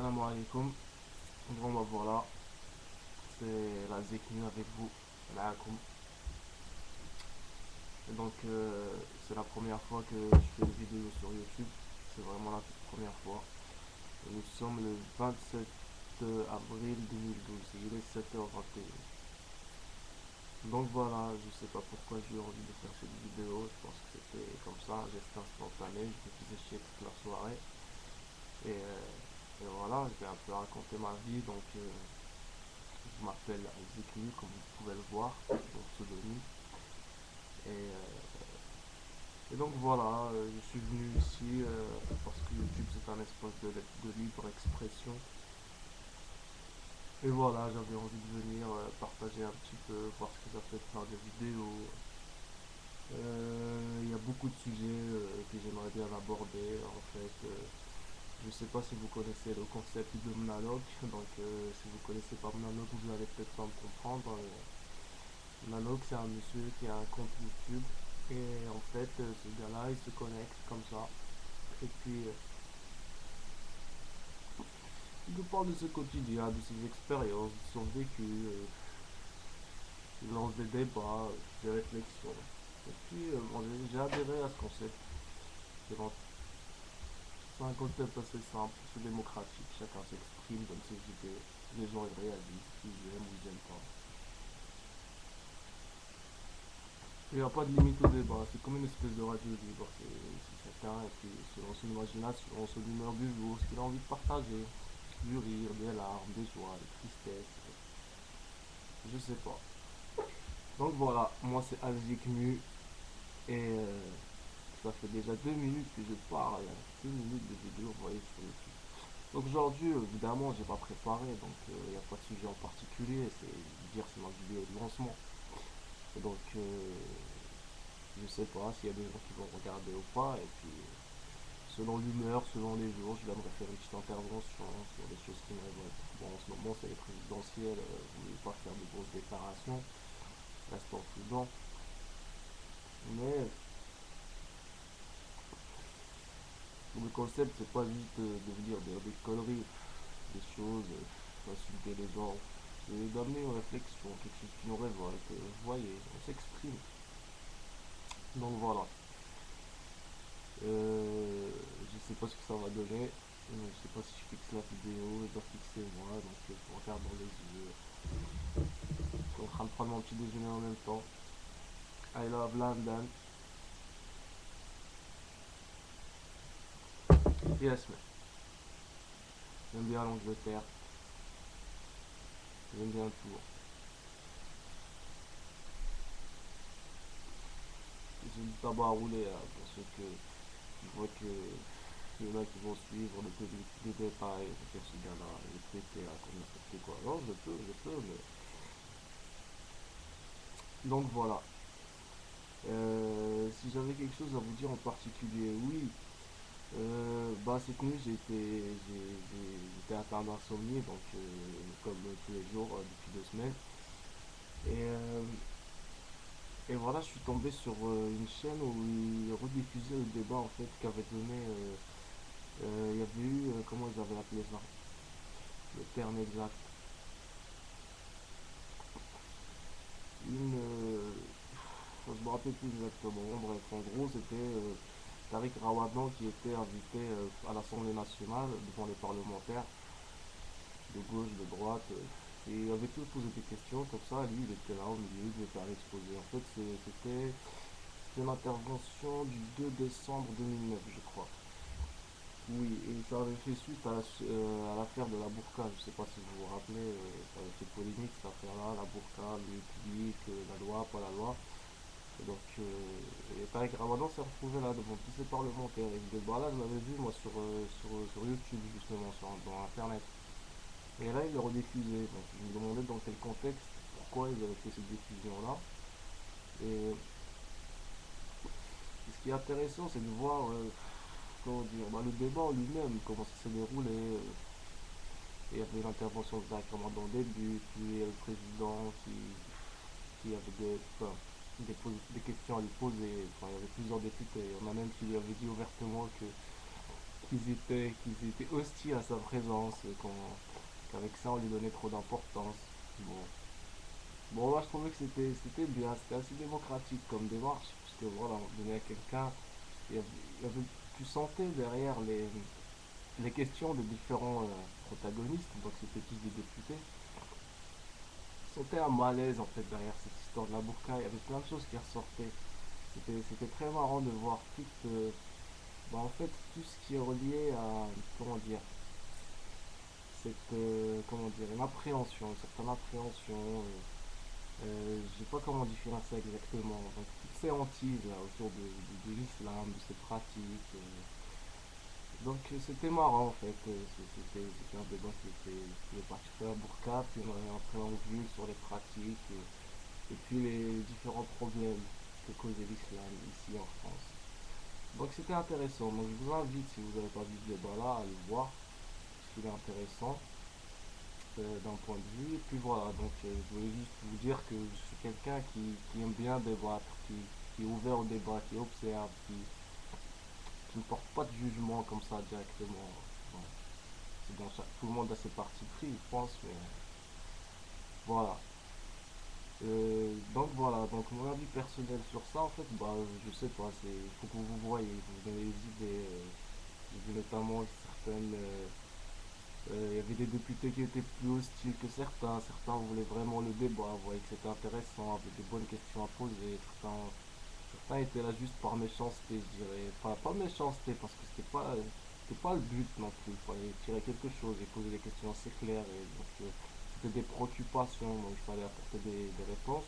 Salam alaikum. Bon bah voilà, c'est la Zeknu avec vous, alaikum. Et donc c'est la première fois que je fais une vidéo sur YouTube. C'est vraiment la toute première fois. Et nous sommes le 27 avril 2012 et il est 7h21. Donc voilà, je sais pas pourquoi j'ai eu envie de faire cette vidéo. Je pense que c'était comme ça, geste instantané. Je me faisais chier toute la soirée. Et voilà, je vais un peu raconter ma vie. Donc je m'appelle Zeknu, comme vous pouvez le voir, mon pseudonyme. Et donc voilà, je suis venu ici parce que YouTube c'est un espace de libre expression. Et voilà, j'avais envie de venir partager un petit peu, voir ce que ça fait de faire des vidéos. Il y a beaucoup de sujets que j'aimerais bien aborder. En fait, je sais pas si vous connaissez le concept de monologue. Donc, si vous connaissez pas monologue, vous allez peut-être pas me comprendre. Nanook, c'est un monsieur qui a un compte YouTube. Et en fait, ce gars-là, il se connecte comme ça. Et puis, il nous parle de ce quotidien, de ses expériences, de son vécu. Il lance des débats, des réflexions. Et puis, bon, j'ai adhéré à ce concept. C'est bon, c'est un concept assez simple, c'est démocratique. Chacun s'exprime, donne ses idées. Les gens ils réagissent, ils aiment ou ils n'aiment pas. Il n'y a pas de limite au débat, c'est comme une espèce de radio libre. C'est chacun, et puis selon son imagination, son humeur du jour, ce qu'il a envie de partager. Du rire, des larmes, des joies, des tristesses, je sais pas. Donc voilà, moi c'est Azikmu, et ça fait déjà 2 minutes que je parle, 2 minutes de vidéo, vous voyez, sur YouTube. Donc aujourd'hui, évidemment, j'ai pas préparé, donc il n'y a pas de sujet en particulier, c'est dire c'est ma vidéo de lancement. Et donc, je sais pas s'il y a des gens qui vont regarder ou pas, et puis selon l'humeur, selon les jours, je viendrai faire une petite intervention sur des choses qui me révoltent. Bon, en ce moment, c'est les présidentielles, je ne voulais pas faire de grosses déclarations, restons prudents, mais le concept, c'est pas juste de venir dire des conneries, des choses, insulter les gens, c'est d'amener une réflexion, quelque chose qui nous révolte, vous voyez, on s'exprime. Donc voilà. Je sais pas ce que ça va donner. Je sais pas si je fixe la vidéo, je dois fixer moi, donc je regarde dans les yeux. Je suis en train de prendre mon petit déjeuner en même temps. I love London. Yes, man. J'aime bien l'Angleterre. J'aime bien le tour. J'ai du tabac à rouler là, pour ceux que je vois que il y en a qui vont suivre les détails, faire ce gars-là, il est pété là, comme n'importe quoi. Non, je peux, mais. Donc voilà. Si j'avais quelque chose à vous dire en particulier, oui. Bah, cette nuit, j'étais atteint d'insomnie, donc comme tous les jours depuis 2 semaines. Et, euh, et voilà, je suis tombé sur une chaîne où ils rediffusaient le débat en fait qu'avait donné. Il y avait eu, comment ils avaient appelé ça, le terme exact. Une, je me rappelle plus exactement. Bref, en gros, c'était Tariq Rawadan qui était invité à l'Assemblée nationale devant les parlementaires de gauche, de droite. Et il avait tous posé des questions comme ça. Lui, il était là au milieu, il devait faire l'exposé. En fait, c'était une intervention du 2 décembre 2009, je crois. Oui, et ça avait fait suite à l'affaire de la burqa. Je ne sais pas si vous vous rappelez, ça avait fait polémique cette affaire-là, la burqa, le public, la loi, pas la loi. Et donc, et Tariq Ramadan s'est retrouvé là devant tous ces parlementaires. Et ce débat-là, je l'avais vu moi sur YouTube, justement, dans Internet. Et là, il le rediffusait. Donc, je me demandais dans quel contexte, pourquoi ils avaient fait cette diffusion-là. Et ce qui est intéressant, c'est de voir, comment dire, bah, le débat en lui-même, comment ça s'est déroulé. Il y avait l'intervention directement dans le début, puis le président qui avait enfin, des questions à lui poser. Enfin, il y avait plusieurs députés. Il y en a même qui lui avaient dit ouvertement que qu'ils étaient hostiles à sa présence, qu'avec ça on lui donnait trop d'importance. Bon. Bon, moi je trouvais que c'était bien, c'était assez démocratique comme démarche, puisque voilà, on donnait à quelqu'un, tu sentais derrière les questions des différents protagonistes, donc c'était tous des députés, sentais un malaise en fait derrière cette histoire de la burqa, il y avait plein de choses qui ressortaient. C'était très marrant de voir en fait, tout ce qui est relié à, comment dire, comment dire, une certaine appréhension, je sais pas comment définir ça exactement. Donc, toutes ces hantises là, autour de l'islam, de ses pratiques. C'était marrant en fait. C'était un débat qui est parti sur la burqa, puis on avait un préambule sur les pratiques et puis les différents problèmes que causait l'islam ici en France. Donc c'était intéressant. Donc je vous invite, si vous n'avez pas vu ce débat-là, à le voir, parce qu'il est intéressant d'un point de vue. Et puis voilà, donc je voulais juste vous dire que je suis quelqu'un qui aime bien débattre, qui est ouvert au débat, qui observe, qui ne porte pas de jugement comme ça directement. Bon, tout le monde a ses partis pris, je pense, mais voilà. Donc voilà, donc mon avis personnel sur ça, en fait, bah, je sais pas, il faut que vous voyez, vous avez des idées. J'ai vu notamment certaines. Il y avait des députés qui étaient plus hostiles que certains voulaient vraiment le débat, voyaient que c'était intéressant, avaient des bonnes questions à poser, certains étaient là juste par méchanceté, je dirais. Enfin, pas méchanceté, parce que c'était pas le but non plus, il fallait tirer quelque chose et poser des questions assez claires, et donc c'était des préoccupations, donc il fallait apporter des réponses.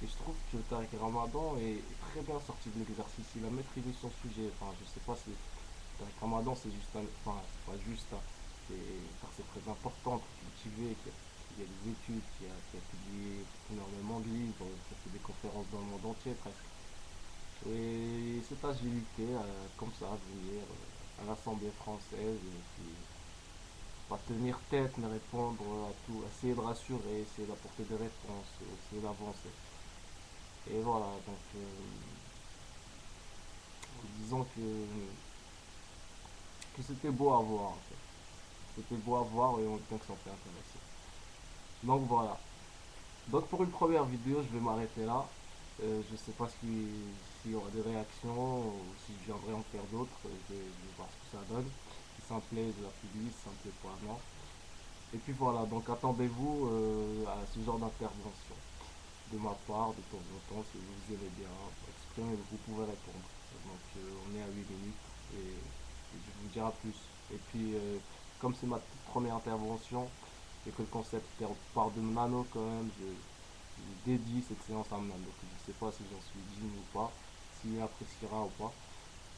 Et je trouve que Tariq Ramadan est très bien sorti de l'exercice, il a maîtrisé son sujet, enfin je sais pas si Tariq Ramadan c'est juste un, enfin c'est pas juste un, c'est très important pour cultiver, qui a des études, qui a publié énormément de livres, qui a fait des conférences dans le monde entier presque. Et cette agilité, comme ça, à venir à l'Assemblée française, et puis pas tenir tête, mais répondre à tout, essayer de rassurer, essayer d'apporter des réponses, essayer d'avancer. Et voilà, donc disons que c'était beau à voir en fait. C'était beau à voir et on donc s'en fait intéresser. Donc voilà. Donc pour une première vidéo, je vais m'arrêter là. Je sais pas s'il y aura des réactions ou si je viendrai en faire d'autres. Je vais voir ce que ça donne. Si ça me plaît, je la publie. Si ça me plaît pas, non. Et puis voilà, donc attendez-vous à ce genre d'intervention de ma part de temps en temps. Si vous aimez bien exprimer, vous pouvez répondre. Donc on est à 8 minutes et je vous dirai plus. Et puis comme c'est ma toute première intervention et que le concept part de Nano quand même, je dédie cette séance à Nano. Je ne sais pas si j'en suis digne ou pas, s'il appréciera ou pas,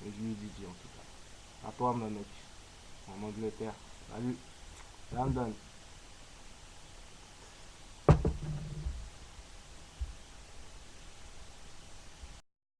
mais je lui dédie en tout cas. À toi Nano, en Angleterre. Salut, London.